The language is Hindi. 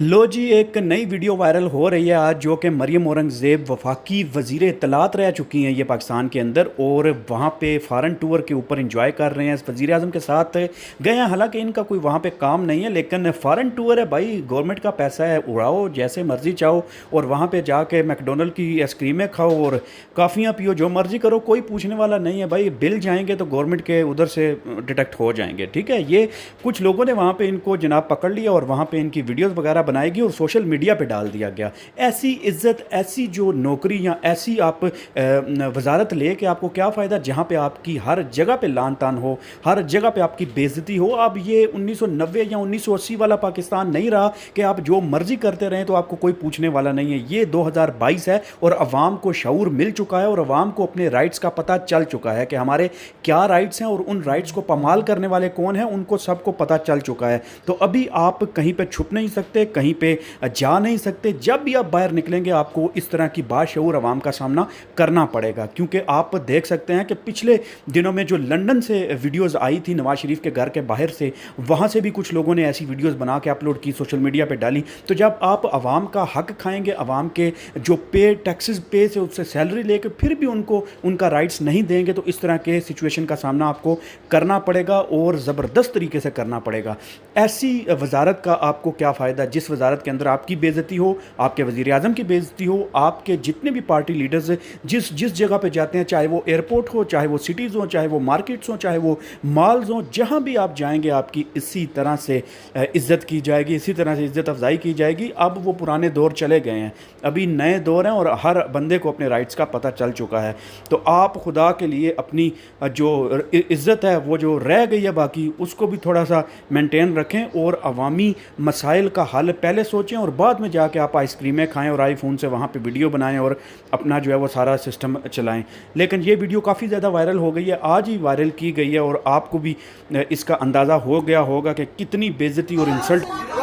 लो जी, एक नई वीडियो वायरल हो रही है आज, जो कि मरियम औरंगज़ेब वफाकी वज़ीर इत्तलात रह चुकी हैं ये पाकिस्तान के अंदर, और वहाँ पे फ़ॉरेन टूर के ऊपर इंजॉय कर रहे हैं, वज़ीर आज़म के साथ गए हैं। हालांकि इनका कोई वहाँ पे काम नहीं है, लेकिन फ़ॉरेन टूर है भाई, गवर्नमेंट का पैसा है, उड़ाओ जैसे मर्ज़ी चाहो, और वहाँ पे जाके मैकडोनल्ड की आइसक्रीमें खाओ और काफ़ियाँ पियो, जो मर्ज़ी करो, कोई पूछने वाला नहीं है भाई। बिल जाएंगे तो गवर्नमेंट के उधर से डिटेक्ट हो जाएंगे, ठीक है। ये कुछ लोगों ने वहाँ पे इनको जनाब पकड़ लिया और वहाँ पे इनकी वीडियोस वगैरह बनाएगी और सोशल मीडिया पे डाल दिया गया। ऐसी इज्जत, ऐसी जो नौकरी या ऐसी आप वजारत ले के आपको क्या फ़ायदा, जहाँ पे आपकी हर जगह पे लान तान हो, हर जगह पे आपकी बेइज्जती हो। अब ये 1990 या 1980 वाला पाकिस्तान नहीं रहा कि आप जो मर्जी करते रहें तो आपको कोई पूछने वाला नहीं है। ये 2022 है और अवाम को शऊर मिल चुका है और अवाम को अपने राइट्स का पता चल चुका है कि हमारे क्या राइट्स हैं और उन राइट्स को पामाल करने वाले कौन हैं, उनको सबको पता चल चुका है। तो अभी आप कहीं पे छुप नहीं सकते, कहीं पे जा नहीं सकते। जब भी आप बाहर निकलेंगे आपको इस तरह की बाशऊर आवाम का सामना करना पड़ेगा, क्योंकि आप देख सकते हैं कि पिछले दिनों में जो लंदन से वीडियोस आई थी नवाज शरीफ के घर के बाहर से, वहाँ से भी कुछ लोगों ने ऐसी वीडियोस बना के अपलोड की, सोशल मीडिया पे डाली। तो जब आप आवाम का हक खाएंगे, आवाम के जो पे टैक्सेस पे से उससे सैलरी लेके फिर भी उनको उनका राइट्स नहीं देंगे, तो इस तरह के सिचुएशन का सामना आपको करना पड़ेगा और ज़बरदस्त तरीके से करना पड़ेगा। ऐसी वजारत का आपको क्या फ़ायदा जिस वजारत के अंदर आपकी बेइज्जती हो, आपके वज़ीर आज़म की बेइज्जती हो, आपके जितने भी पार्टी लीडर्स जिस जिस जगह पे जाते हैं, चाहे वो एयरपोर्ट हो, चाहे वो सिटीज़ हो, चाहे वो मार्केट्स हो, चाहे वो मॉल्स हो, जहाँ भी आप जाएंगे आपकी इसी तरह से इज़्ज़त की जाएगी, इसी तरह से इज़्ज़त अफजाई की जाएगी। अब वो पुराने दौर चले गए हैं, अभी नए दौर हैं और हर बंदे को अपने राइट्स का पता चल चुका है। तो आप खुदा के लिए अपनी जो इज़्ज़त है वो जो रह गई है बाकी, उसको भी थोड़ा सा मेंटेन रखें और अवामी मसाइल का हल पहले सोचें और बाद में जाके आप आइसक्रीमें खाएं और आईफोन से वहाँ पे वीडियो बनाएं और अपना जो है वो सारा सिस्टम चलाएं। लेकिन ये वीडियो काफ़ी ज़्यादा वायरल हो गई है, आज ही वायरल की गई है और आपको भी इसका अंदाज़ा हो गया होगा कि कितनी बेइज्जती और इंसल्ट